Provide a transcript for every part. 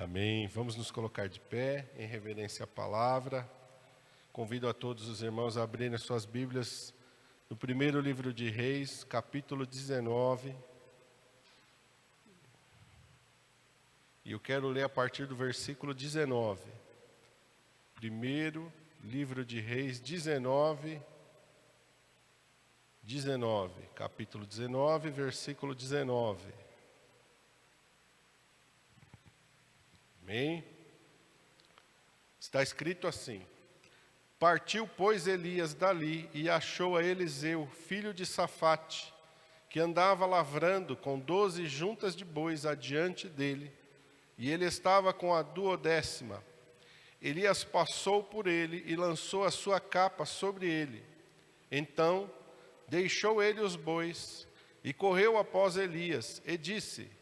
Amém. Vamos nos colocar de pé em reverência à palavra. Convido a todos os irmãos a abrirem as suas Bíblias no primeiro livro de Reis, capítulo 19. E eu quero ler a partir do versículo 19. Primeiro livro de Reis, 19, capítulo 19, versículo 19. Amém? Está escrito assim: Partiu, pois, Elias dali e achou a Eliseu, filho de Safate, que andava lavrando com 12 juntas de bois adiante dele, e ele estava com a 12ª. Elias passou por ele e lançou a sua capa sobre ele. Então deixou ele os bois e correu após Elias e disse: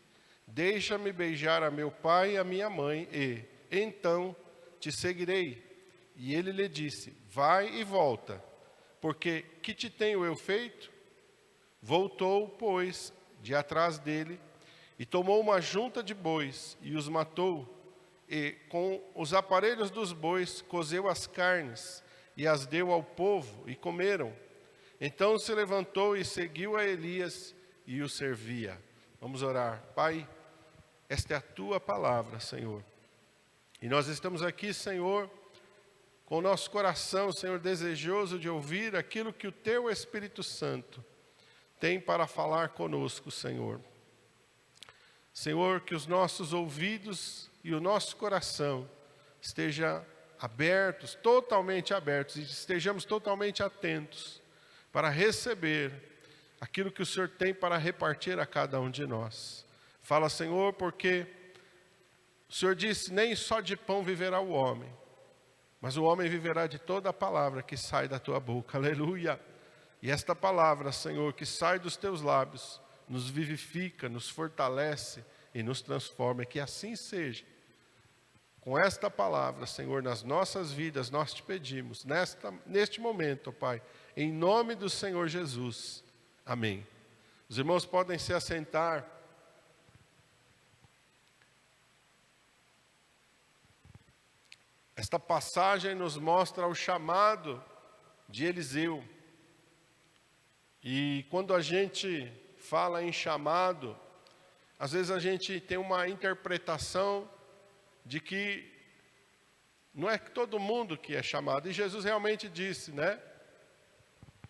Deixa-me beijar a meu pai e a minha mãe, e então te seguirei. E ele lhe disse: Vai e volta, porque que te tenho eu feito? Voltou, pois, de atrás dele, e tomou uma junta de bois, e os matou, e com os aparelhos dos bois cozeu as carnes, e as deu ao povo, e comeram. Então se levantou e seguiu a Elias, e o servia. Vamos orar. Pai, esta é a tua palavra, Senhor. E nós estamos aqui, Senhor, com o nosso coração, Senhor, desejoso de ouvir aquilo que o teu Espírito Santo tem para falar conosco, Senhor. Senhor, que os nossos ouvidos e o nosso coração estejam abertos, totalmente abertos, e estejamos totalmente atentos para receber aquilo que o Senhor tem para repartir a cada um de nós. Fala, Senhor, porque o Senhor disse: nem só de pão viverá o homem, mas o homem viverá de toda a palavra que sai da tua boca. Aleluia! E esta palavra, Senhor, que sai dos teus lábios, nos vivifica, nos fortalece e nos transforma. Que assim seja. Com esta palavra, Senhor, nas nossas vidas, nós te pedimos, neste momento, Pai, em nome do Senhor Jesus. Amém. Os irmãos podem se assentar. Esta passagem nos mostra o chamado de Eliseu. E quando a gente fala em chamado, às vezes a gente tem uma interpretação de que não é todo mundo que é chamado. E Jesus realmente disse, né?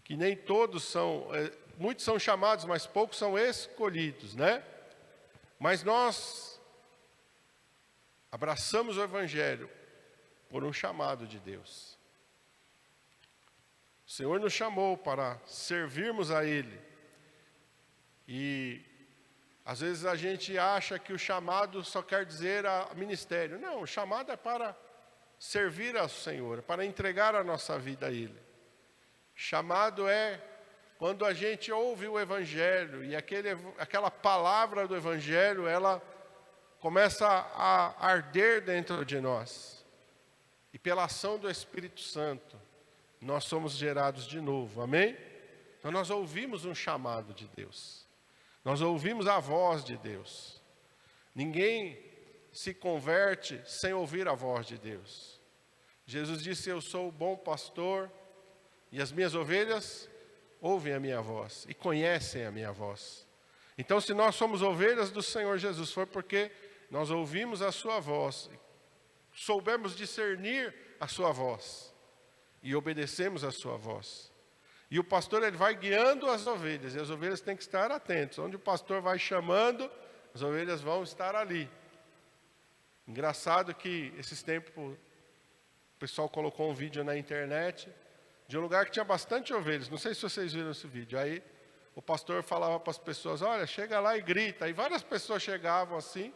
Que nem todos são, muitos são chamados, mas poucos são escolhidos, né? Mas nós abraçamos o Evangelho por um chamado de Deus. O Senhor nos chamou para servirmos a Ele. E às vezes a gente acha que o chamado só quer dizer ministério. Não, o chamado é para servir ao Senhor, para entregar a nossa vida a Ele. Chamado é quando a gente ouve o Evangelho e aquela palavra do Evangelho, ela começa a arder dentro de nós. E pela ação do Espírito Santo, nós somos gerados de novo, amém? Então nós ouvimos um chamado de Deus. Nós ouvimos a voz de Deus. Ninguém se converte sem ouvir a voz de Deus. Jesus disse: eu sou o bom pastor e as minhas ovelhas ouvem a minha voz e conhecem a minha voz. Então, se nós somos ovelhas do Senhor Jesus, foi porque nós ouvimos a sua voz, soubemos discernir a sua voz e obedecemos a sua voz. E o pastor, ele vai guiando as ovelhas, e as ovelhas têm que estar atentas. Onde o pastor vai chamando, as ovelhas vão estar ali. Engraçado que esses tempos o pessoal colocou um vídeo na internet de um lugar que tinha bastante ovelhas. Não sei se vocês viram esse vídeo. Aí o pastor falava para as pessoas: olha, chega lá e grita. E várias pessoas chegavam assim,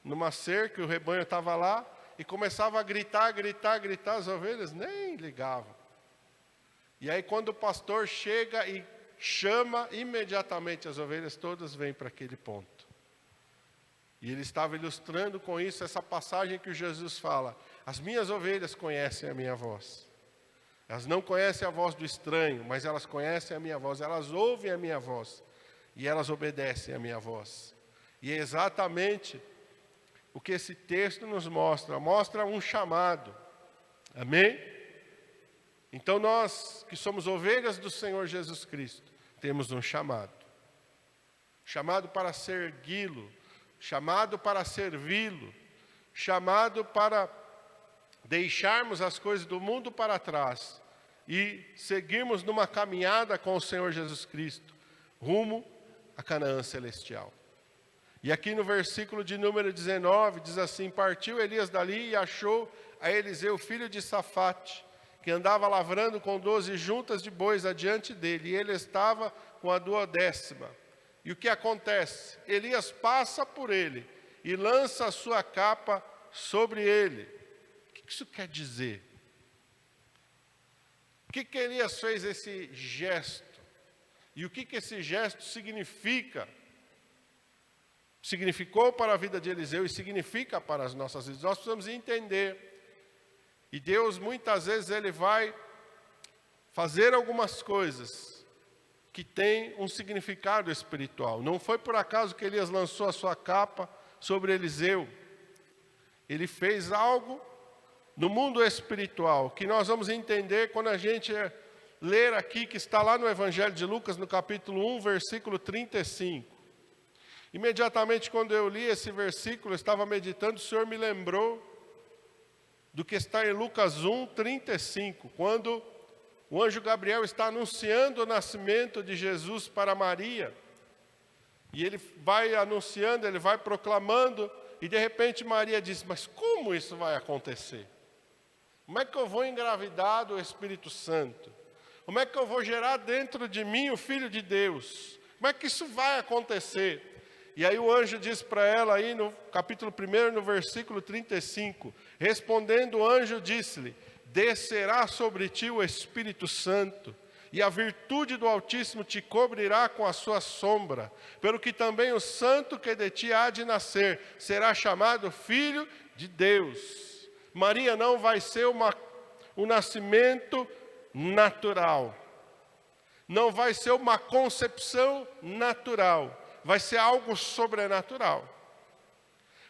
numa cerca, e o rebanho estava lá, e começava a gritar, as ovelhas nem ligavam. E aí quando o pastor chega e chama, imediatamente as ovelhas todas vêm para aquele ponto. E ele estava ilustrando com isso essa passagem que Jesus fala: as minhas ovelhas conhecem a minha voz. Elas não conhecem a voz do estranho, mas elas conhecem a minha voz, elas ouvem a minha voz e elas obedecem a minha voz. E é exatamente o que esse texto nos mostra? Mostra um chamado. Amém? Então nós que somos ovelhas do Senhor Jesus Cristo, temos um chamado. Chamado para segui-lo, chamado para servi-lo, chamado para deixarmos as coisas do mundo para trás e seguirmos numa caminhada com o Senhor Jesus Cristo, rumo à Canaã celestial. E aqui no versículo de número 19, diz assim: partiu Elias dali e achou a Eliseu, filho de Safate, que andava lavrando com 12 juntas de bois adiante dele, e ele estava com a 12ª. E o que acontece? Elias passa por ele e lança a sua capa sobre ele. O que isso quer dizer? O que Elias fez esse gesto? E o que esse gesto significa? Significou para a vida de Eliseu e significa para as nossas vidas. Nós precisamos entender. E Deus, muitas vezes, Ele vai fazer algumas coisas que têm um significado espiritual. Não foi por acaso que Elias lançou a sua capa sobre Eliseu. Ele fez algo no mundo espiritual, que nós vamos entender quando a gente ler aqui, que está lá no Evangelho de Lucas, no capítulo 1, versículo 35. Imediatamente quando eu li esse versículo, eu estava meditando, o Senhor me lembrou do que está em Lucas 1, 35, quando o anjo Gabriel está anunciando o nascimento de Jesus para Maria. E ele vai anunciando, ele vai proclamando, e de repente Maria diz: mas como isso vai acontecer? Como é que eu vou engravidar do Espírito Santo? Como é que eu vou gerar dentro de mim o Filho de Deus? Como é que isso vai acontecer? E aí o anjo diz para ela aí no capítulo 1, no versículo 35, respondendo o anjo disse-lhe: descerá sobre ti o Espírito Santo, e a virtude do Altíssimo te cobrirá com a sua sombra, pelo que também o santo que de ti há de nascer será chamado Filho de Deus. Maria não vai ser um nascimento natural, não vai ser uma concepção natural, vai ser algo sobrenatural,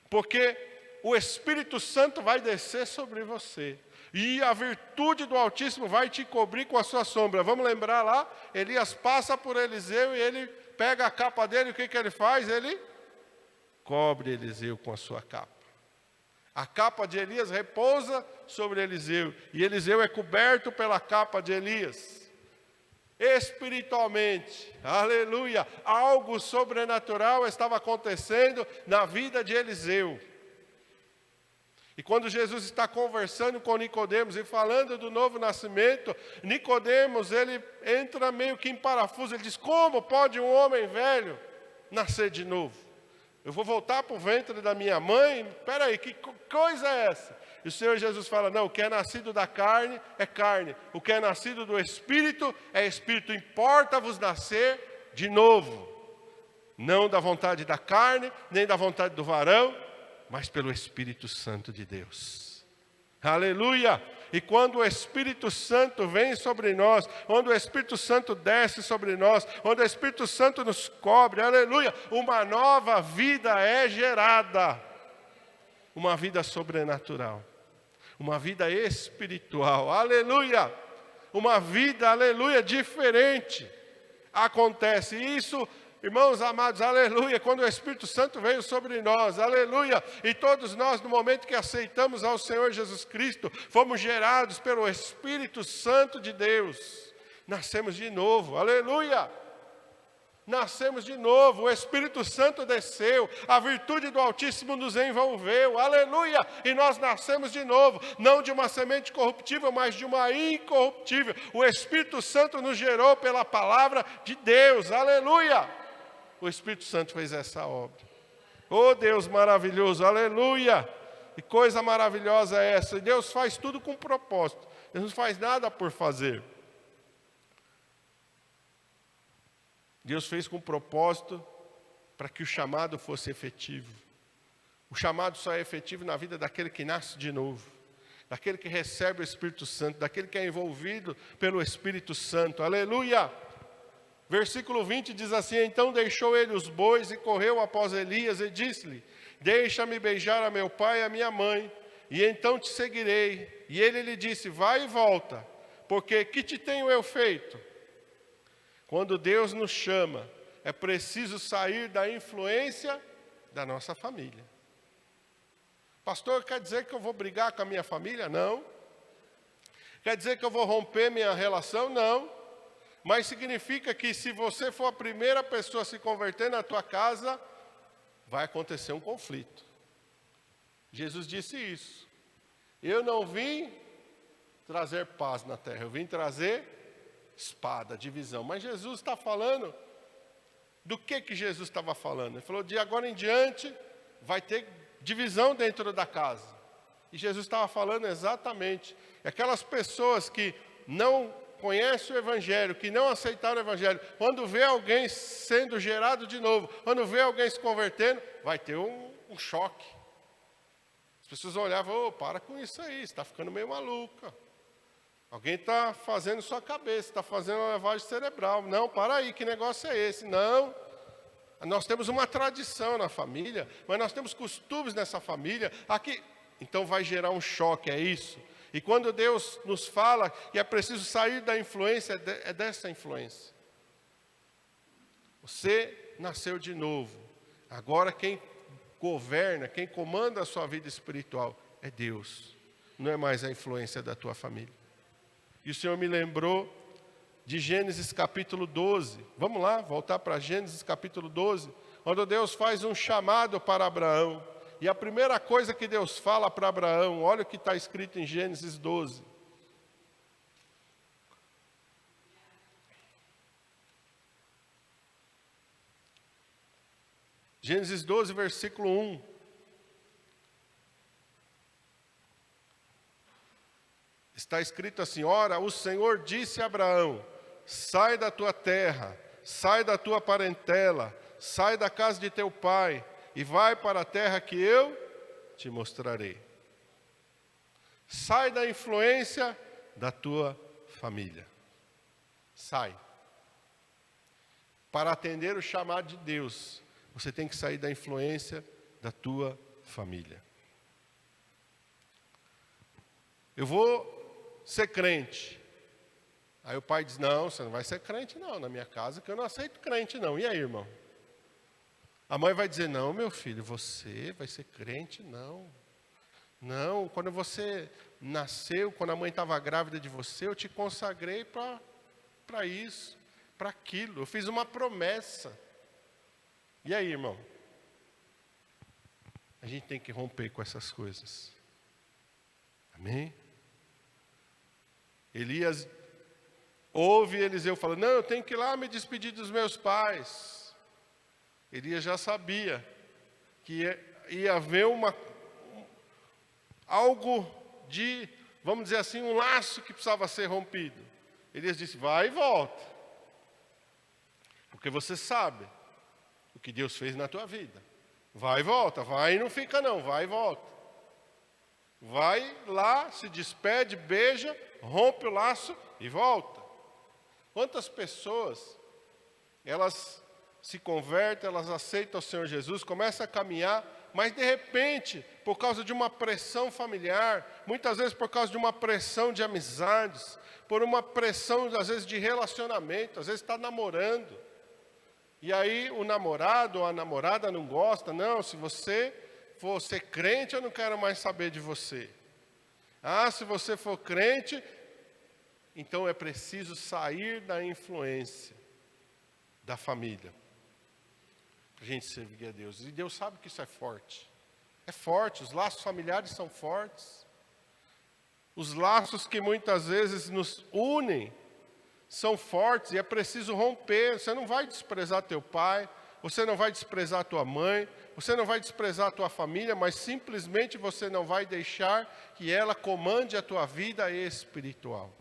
porque o Espírito Santo vai descer sobre você, e a virtude do Altíssimo vai te cobrir com a sua sombra. Vamos lembrar lá, Elias passa por Eliseu e ele pega a capa dele, o que ele faz? Ele cobre Eliseu com a sua capa. A capa de Elias repousa sobre Eliseu, e Eliseu é coberto pela capa de Elias. Espiritualmente, aleluia, algo sobrenatural estava acontecendo na vida de Eliseu. E quando Jesus está conversando com Nicodemos e falando do novo nascimento, Nicodemos, ele entra meio que em parafuso, ele diz: como pode um homem velho nascer de novo? Eu vou voltar para o ventre da minha mãe? Espera aí, que coisa é essa? E o Senhor Jesus fala: não, o que é nascido da carne é carne, o que é nascido do Espírito é Espírito. Importa-vos nascer de novo, não da vontade da carne, nem da vontade do varão, mas pelo Espírito Santo de Deus. Aleluia! E quando o Espírito Santo vem sobre nós, quando o Espírito Santo desce sobre nós, quando o Espírito Santo nos cobre, aleluia, uma nova vida é gerada. Uma vida sobrenatural, uma vida espiritual, aleluia, uma vida, aleluia, diferente acontece. Isso, irmãos amados, aleluia, quando o Espírito Santo veio sobre nós, aleluia, e todos nós, no momento que aceitamos ao Senhor Jesus Cristo, fomos gerados pelo Espírito Santo de Deus, nascemos de novo, aleluia. Nascemos de novo, o Espírito Santo desceu, a virtude do Altíssimo nos envolveu, aleluia, e nós nascemos de novo, não de uma semente corruptível, mas de uma incorruptível. O Espírito Santo nos gerou pela palavra de Deus, aleluia. O Espírito Santo fez essa obra. Oh Deus maravilhoso, aleluia. Que coisa maravilhosa é essa. E Deus faz tudo com propósito, Deus não faz nada por fazer. Deus fez com propósito para que o chamado fosse efetivo. O chamado só é efetivo na vida daquele que nasce de novo, daquele que recebe o Espírito Santo, daquele que é envolvido pelo Espírito Santo. Aleluia! Versículo 20 diz assim: então deixou ele os bois e correu após Elias e disse-lhe: deixa-me beijar a meu pai e a minha mãe, e então te seguirei. E ele lhe disse, vai e volta, porque que te tenho eu feito? Quando Deus nos chama, é preciso sair da influência da nossa família. Pastor, quer dizer que eu vou brigar com a minha família? Não. Quer dizer que eu vou romper minha relação? Não. Mas significa que se você for a primeira pessoa a se converter na tua casa, vai acontecer um conflito. Jesus disse isso. Eu não vim trazer paz na terra, eu vim trazer espada, divisão. Mas Jesus está falando, do que Jesus estava falando? Ele falou, de agora em diante, vai ter divisão dentro da casa. E Jesus estava falando exatamente, aquelas pessoas que não conhecem o Evangelho, que não aceitaram o Evangelho, quando vê alguém sendo gerado de novo, quando vê alguém se convertendo, vai ter um choque. As pessoas vão olhar e vão, para com isso aí, você está ficando meio maluca. Alguém está fazendo sua cabeça, está fazendo uma lavagem cerebral. Não, para aí, que negócio é esse? Não, nós temos uma tradição na família, mas nós temos costumes nessa família, aqui, então vai gerar um choque, é isso. E quando Deus nos fala que é preciso sair da influência, é dessa influência. Você nasceu de novo, agora quem governa, quem comanda a sua vida espiritual é Deus, não é mais a influência da tua família. E o Senhor me lembrou de Gênesis capítulo 12. Vamos lá, voltar para Gênesis capítulo 12, quando Deus faz um chamado para Abraão. E a primeira coisa que Deus fala para Abraão, olha o que está escrito em Gênesis 12. Gênesis 12, versículo 1. Está escrito assim, ora, o Senhor disse a Abraão, sai da tua terra, sai da tua parentela, sai da casa de teu pai, e vai para a terra que eu te mostrarei. Sai da influência da tua família. Sai. Para atender o chamado de Deus, você tem que sair da influência da tua família. Eu vou ser crente. Aí o pai diz, não, você não vai ser crente não, na minha casa, que eu não aceito crente não. E aí, irmão? A mãe vai dizer, não, meu filho, você vai ser crente? Não. Não, quando você nasceu, quando a mãe estava grávida de você, eu te consagrei para isso, para aquilo. Eu fiz uma promessa. E aí, irmão? A gente tem que romper com essas coisas. Amém? Elias ouve Eliseu falando, não, eu tenho que ir lá me despedir dos meus pais. Elias já sabia que ia haver algo de, vamos dizer assim, um laço que precisava ser rompido. Elias disse, vai e volta. Porque você sabe o que Deus fez na tua vida. Vai e volta, vai e não fica não, vai e volta. Vai lá, se despede, beija, rompe o laço e volta. Quantas pessoas, elas se convertem, elas aceitam o Senhor Jesus, começam a caminhar, mas de repente, por causa de uma pressão familiar, muitas vezes por causa de uma pressão de amizades, por uma pressão, às vezes, de relacionamento, às vezes está namorando. E aí o namorado ou a namorada não gosta, não, se você for ser crente, eu não quero mais saber de você. Ah, se você for crente, então é preciso sair da influência da família. Para a gente servir a Deus. E Deus sabe que isso é forte. É forte, os laços familiares são fortes. Os laços que muitas vezes nos unem são fortes e é preciso romper. Você não vai desprezar teu pai, você não vai desprezar tua mãe, você não vai desprezar tua família, mas simplesmente você não vai deixar que ela comande a tua vida espiritual.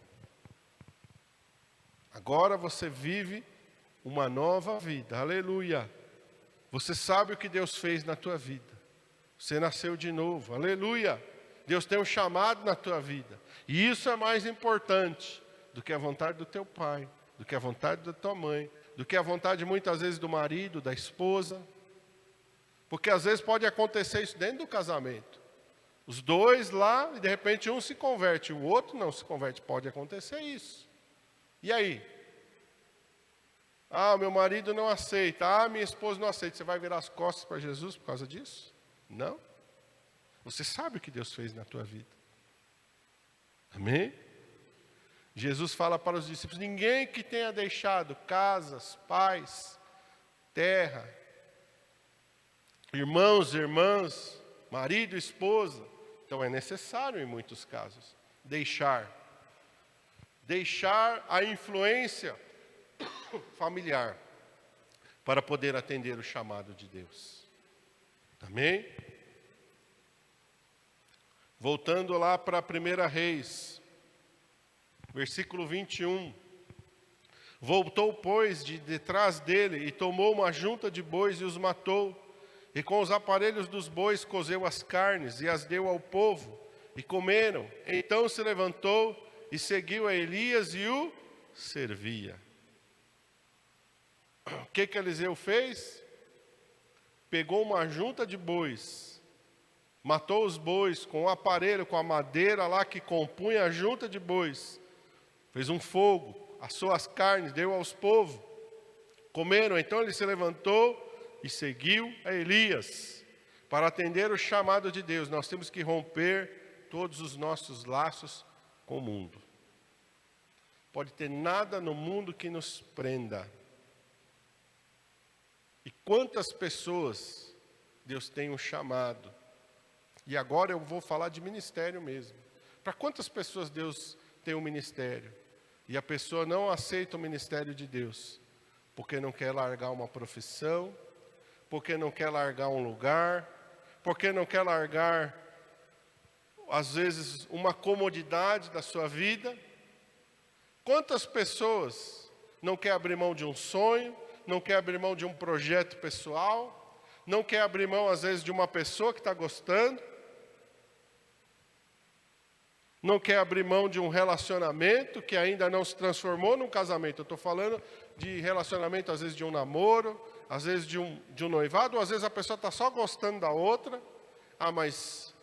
Agora você vive uma nova vida, aleluia. Você sabe o que Deus fez na tua vida. Você nasceu de novo, aleluia. Deus tem um chamado na tua vida. E isso é mais importante do que a vontade do teu pai, do que a vontade da tua mãe, do que a vontade muitas vezes do marido, da esposa. Porque às vezes pode acontecer isso dentro do casamento. Os dois lá, e de repente um se converte, o outro não se converte. Pode acontecer isso. E aí? Ah, meu marido não aceita. Ah, minha esposa não aceita. Você vai virar as costas para Jesus por causa disso? Não. Você sabe o que Deus fez na tua vida. Amém? Jesus fala para os discípulos: ninguém que tenha deixado casas, pais, terra, irmãos, irmãs, marido, esposa. Então é necessário em muitos casos deixar a influência familiar para poder atender o chamado de Deus. Amém? Voltando lá para 1 Reis, versículo 21. Voltou, pois, de detrás dele e tomou uma junta de bois e os matou. E com os aparelhos dos bois cozeu as carnes e as deu ao povo. E comeram. Então se levantou e seguiu a Elias e o servia. O que Eliseu fez? Pegou uma junta de bois, matou os bois com o aparelho, com a madeira lá que compunha a junta de bois. Fez um fogo, assou as carnes, deu aos povos. Comeram, então ele se levantou e seguiu a Elias. Para atender o chamado de Deus, nós temos que romper todos os nossos laços com o mundo. Pode ter nada no mundo que nos prenda. E quantas pessoas Deus tem um chamado. E agora eu vou falar de ministério mesmo. Para quantas pessoas Deus tem um ministério? E a pessoa não aceita o ministério de Deus, porque não quer largar uma profissão, porque não quer largar um lugar, porque não quer largar, às vezes, uma comodidade da sua vida. Quantas pessoas não quer abrir mão de um sonho, não quer abrir mão de um projeto pessoal, não quer abrir mão, às vezes, de uma pessoa que está gostando, não quer abrir mão de um relacionamento que ainda não se transformou num casamento. Eu estou falando de relacionamento, às vezes, de um namoro, às vezes de um noivado, ou às vezes a pessoa está só gostando da outra. Ah, mas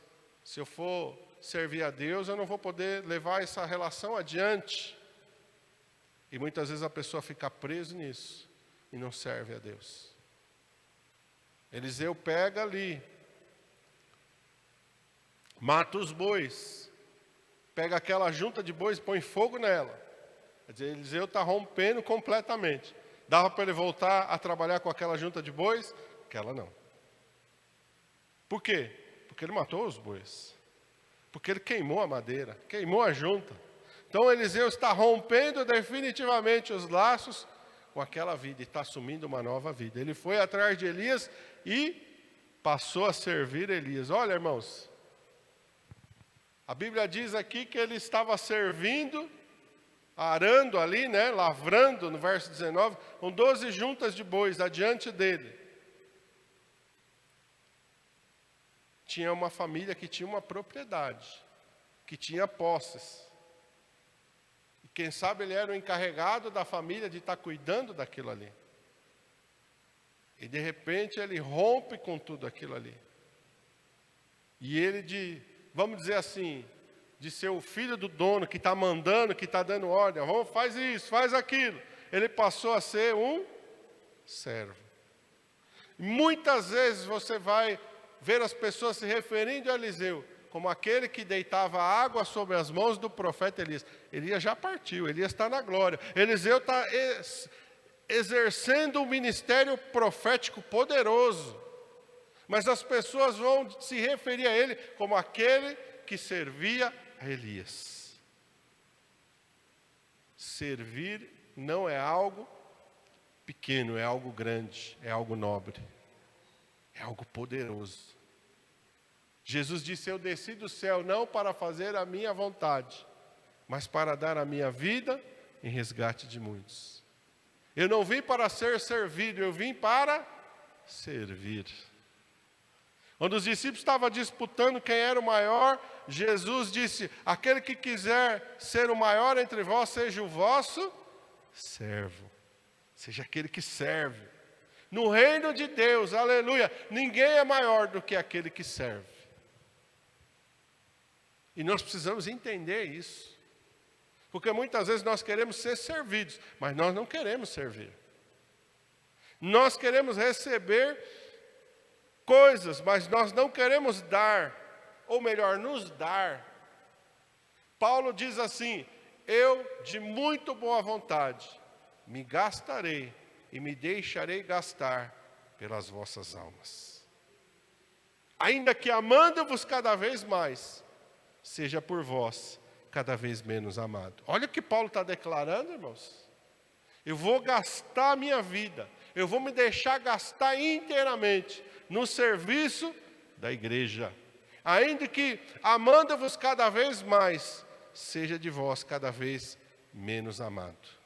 se eu for servir a Deus, eu não vou poder levar essa relação adiante. E muitas vezes a pessoa fica presa nisso e não serve a Deus. Eliseu pega ali, mata os bois, pega aquela junta de bois e põe fogo nela. Quer dizer, Eliseu está rompendo completamente. Dava para ele voltar a trabalhar com aquela junta de bois? Aquela não. Por quê? Porque ele matou os bois. Porque ele queimou a madeira, queimou a junta. Então Eliseu está rompendo definitivamente os laços com aquela vida e está assumindo uma nova vida. Ele foi atrás de Elias e passou a servir Elias. Olha, irmãos, a Bíblia diz aqui que ele estava servindo, arando ali, né, lavrando, no verso 19, com 12 juntas de bois adiante dele. Tinha uma família que tinha uma propriedade, que tinha posses. E quem sabe ele era o encarregado da família de estar cuidando daquilo ali. E de repente ele rompe com tudo aquilo ali. E ele vamos dizer assim, de ser o filho do dono que está mandando, que está dando ordem, faz isso, faz aquilo. Ele passou a ser um servo. Muitas vezes você vai ver as pessoas se referindo a Eliseu como aquele que deitava água sobre as mãos do profeta Elias. Elias já partiu, Elias está na glória. Eliseu está exercendo um ministério profético poderoso. Mas as pessoas vão se referir a ele como aquele que servia a Elias. Servir não é algo pequeno, é algo grande, é algo nobre, é algo poderoso. Jesus disse: eu desci do céu não para fazer a minha vontade, mas para dar a minha vida em resgate de muitos. Eu não vim para ser servido, eu vim para servir. Quando os discípulos estavam disputando quem era o maior, Jesus disse: aquele que quiser ser o maior entre vós, seja o vosso servo. Seja aquele que serve. No reino de Deus, aleluia, ninguém é maior do que aquele que serve. E nós precisamos entender isso. Porque muitas vezes nós queremos ser servidos, mas nós não queremos servir. Nós queremos receber coisas, mas nós não queremos dar, ou melhor, nos dar. Paulo diz assim: eu de muito boa vontade me gastarei e me deixarei gastar pelas vossas almas. Ainda que amando-vos cada vez mais, seja por vós cada vez menos amado. Olha o que Paulo está declarando, irmãos. Eu vou gastar a minha vida, eu vou me deixar gastar inteiramente no serviço da igreja. Ainda que amando-vos cada vez mais, seja de vós cada vez menos amado.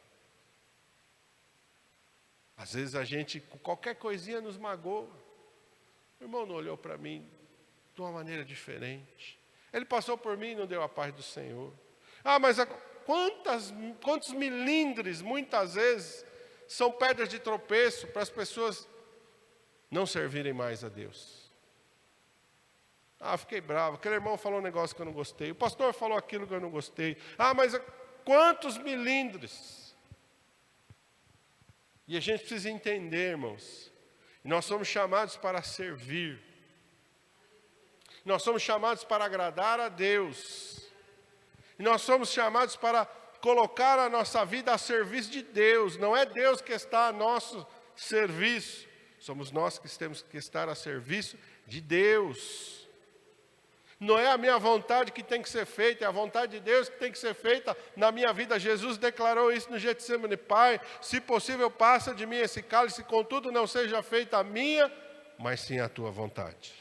Às vezes a gente, com qualquer coisinha, nos magoa. O irmão não olhou para mim de uma maneira diferente. Ele passou por mim e não deu a paz do Senhor. Mas quantos milindres, muitas vezes, são pedras de tropeço para as pessoas não servirem mais a Deus. Fiquei bravo, aquele irmão falou um negócio que eu não gostei, o pastor falou aquilo que eu não gostei. Mas quantos milindres. E a gente precisa entender, irmãos, nós somos chamados para servir. Nós somos chamados para agradar a Deus. E nós somos chamados para colocar a nossa vida a serviço de Deus. Não é Deus que está a nosso serviço. Somos nós que temos que estar a serviço de Deus. Não é a minha vontade que tem que ser feita, é a vontade de Deus que tem que ser feita na minha vida. Jesus declarou isso no Getsemane: Pai, se possível, passa de mim esse cálice, contudo não seja feita a minha, mas sim a tua vontade.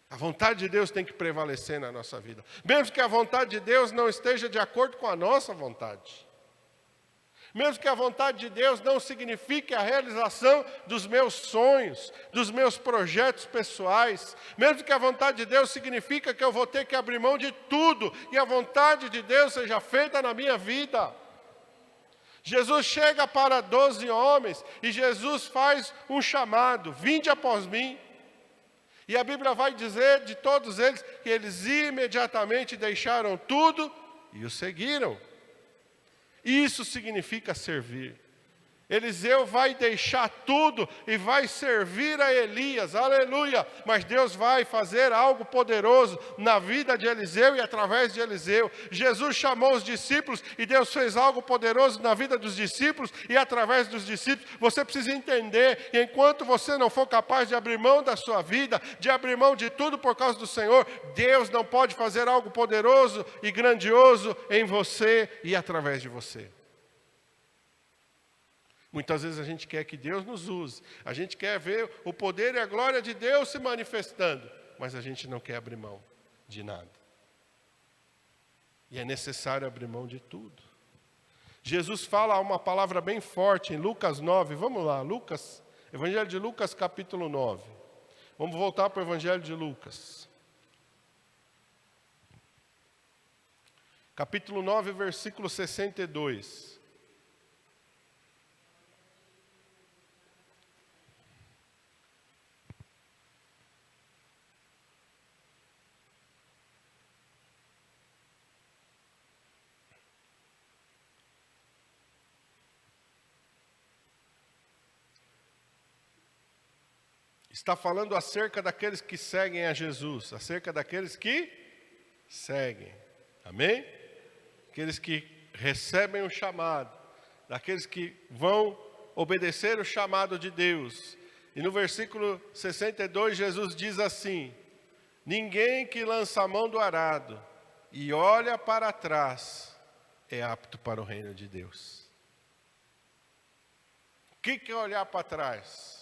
A vontade de Deus tem que prevalecer na nossa vida. Mesmo que a vontade de Deus não esteja de acordo com a nossa vontade. Mesmo que a vontade de Deus não signifique a realização dos meus sonhos, dos meus projetos pessoais. Mesmo que a vontade de Deus signifique que eu vou ter que abrir mão de tudo e a vontade de Deus seja feita na minha vida. Jesus chega para 12 homens e Jesus faz um chamado: vinde após mim. E a Bíblia vai dizer de todos eles que eles imediatamente deixaram tudo e o seguiram. Isso significa servir. Eliseu vai deixar tudo e vai servir a Elias, aleluia. Mas Deus vai fazer algo poderoso na vida de Eliseu e através de Eliseu. Jesus chamou os discípulos e Deus fez algo poderoso na vida dos discípulos e através dos discípulos. Você precisa entender que enquanto você não for capaz de abrir mão da sua vida, de abrir mão de tudo por causa do Senhor, Deus não pode fazer algo poderoso e grandioso em você e através de você. Muitas vezes a gente quer que Deus nos use, a gente quer ver o poder e a glória de Deus se manifestando, mas a gente não quer abrir mão de nada. E é necessário abrir mão de tudo. Jesus fala uma palavra bem forte em Lucas 9, vamos lá, Evangelho de Lucas capítulo 9. Vamos voltar para o Evangelho de Lucas. Capítulo 9, versículo 62. Está falando acerca daqueles que seguem a Jesus, acerca daqueles que seguem, amém? Aqueles que recebem o chamado, daqueles que vão obedecer o chamado de Deus. E no versículo 62, Jesus diz assim: ninguém que lança a mão do arado e olha para trás é apto para o reino de Deus. O que é olhar para trás?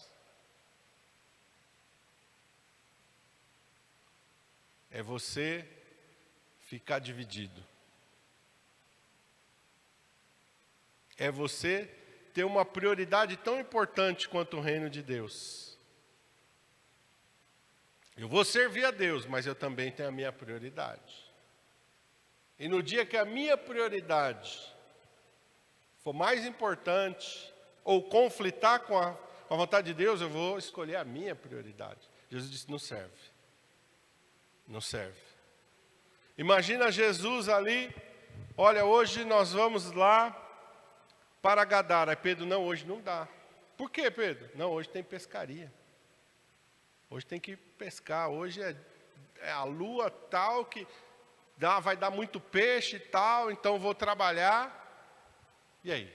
É você ficar dividido. É você ter uma prioridade tão importante quanto o reino de Deus. Eu vou servir a Deus, mas eu também tenho a minha prioridade. E no dia que a minha prioridade for mais importante, ou conflitar com com a vontade de Deus, eu vou escolher a minha prioridade. Jesus disse, não serve. Não serve. Imagina Jesus ali, olha, hoje nós vamos lá para Gadara. Aí Pedro, não, hoje não dá. Por quê, Pedro? Não, hoje tem pescaria. Hoje tem que pescar, hoje é a lua tal que vai dar muito peixe e tal, então vou trabalhar. E aí?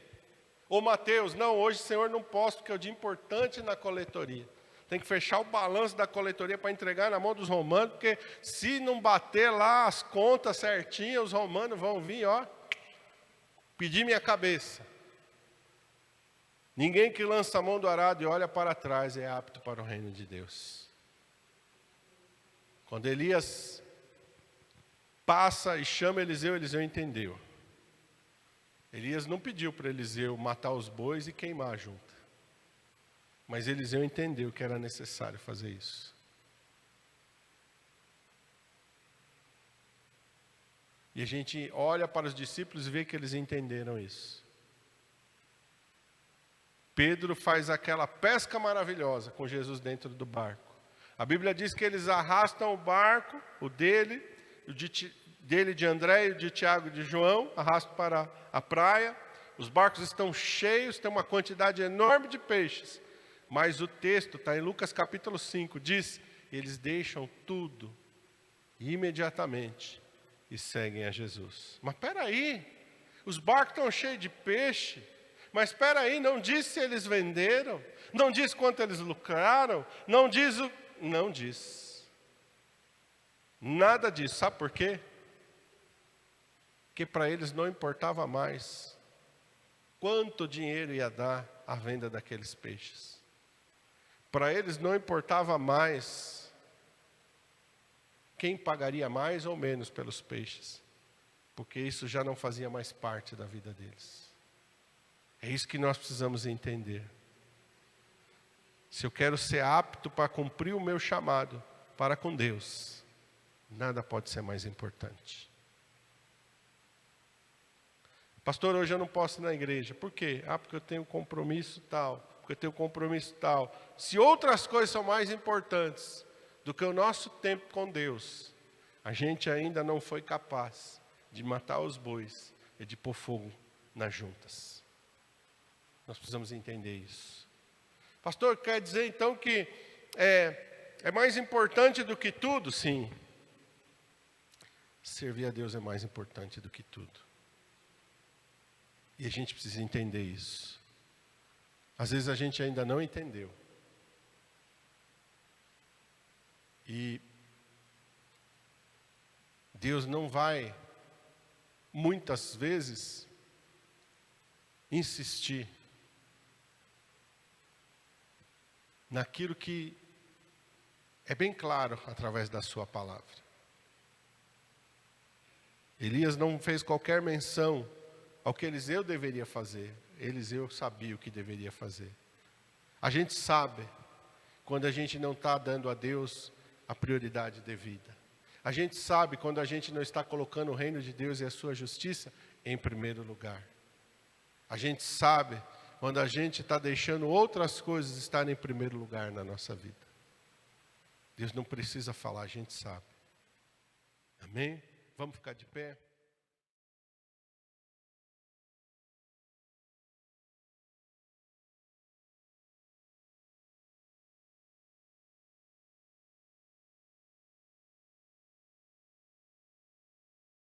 Ô Mateus, não, hoje Senhor não posso, porque é o dia importante na coletoria. Tem que fechar o balanço da coletoria para entregar na mão dos romanos, porque se não bater lá as contas certinhas, os romanos vão vir, ó, pedir minha cabeça. Ninguém que lança a mão do arado e olha para trás é apto para o reino de Deus. Quando Elias passa e chama Eliseu, Eliseu entendeu. Elias não pediu para Eliseu matar os bois e queimar a junta. Mas Eliseu entendeu que era necessário fazer isso. E a gente olha para os discípulos e vê que eles entenderam isso. Pedro faz aquela pesca maravilhosa com Jesus dentro do barco. A Bíblia diz que eles arrastam o barco, o dele de André e o de Tiago e de João, arrastam para a praia. Os barcos estão cheios, tem uma quantidade enorme de peixes. Mas o texto, está em Lucas capítulo 5, diz, eles deixam tudo imediatamente e seguem a Jesus. Mas espera aí, os barcos estão cheios de peixe, mas espera aí, não diz se eles venderam, não diz quanto eles lucraram, não diz. Nada disso, sabe por quê? Porque para eles não importava mais quanto dinheiro ia dar a venda daqueles peixes. Para eles não importava mais quem pagaria mais ou menos pelos peixes, porque isso já não fazia mais parte da vida deles. É isso que nós precisamos entender. Se eu quero ser apto para cumprir o meu chamado para com Deus, nada pode ser mais importante. Pastor, hoje eu não posso ir na igreja. Por quê? Porque eu tenho compromisso tal. Porque eu tenho compromisso tal. Se outras coisas são mais importantes do que o nosso tempo com Deus, a gente ainda não foi capaz de matar os bois e de pôr fogo nas juntas. Nós precisamos entender isso. Pastor, quer dizer então que é mais importante do que tudo? Sim. Servir a Deus é mais importante do que tudo. E a gente precisa entender isso. Às vezes a gente ainda não entendeu. E Deus não vai, muitas vezes, insistir naquilo que é bem claro através da sua palavra. Elias não fez qualquer menção ao que Eliseu deveria fazer. Eliseu sabia o que deveria fazer. A gente sabe quando a gente não está dando a Deus a prioridade devida. A gente sabe quando a gente não está colocando o reino de Deus e a sua justiça em primeiro lugar. A gente sabe quando a gente está deixando outras coisas estarem em primeiro lugar na nossa vida. Deus não precisa falar, a gente sabe. Amém? Vamos ficar de pé?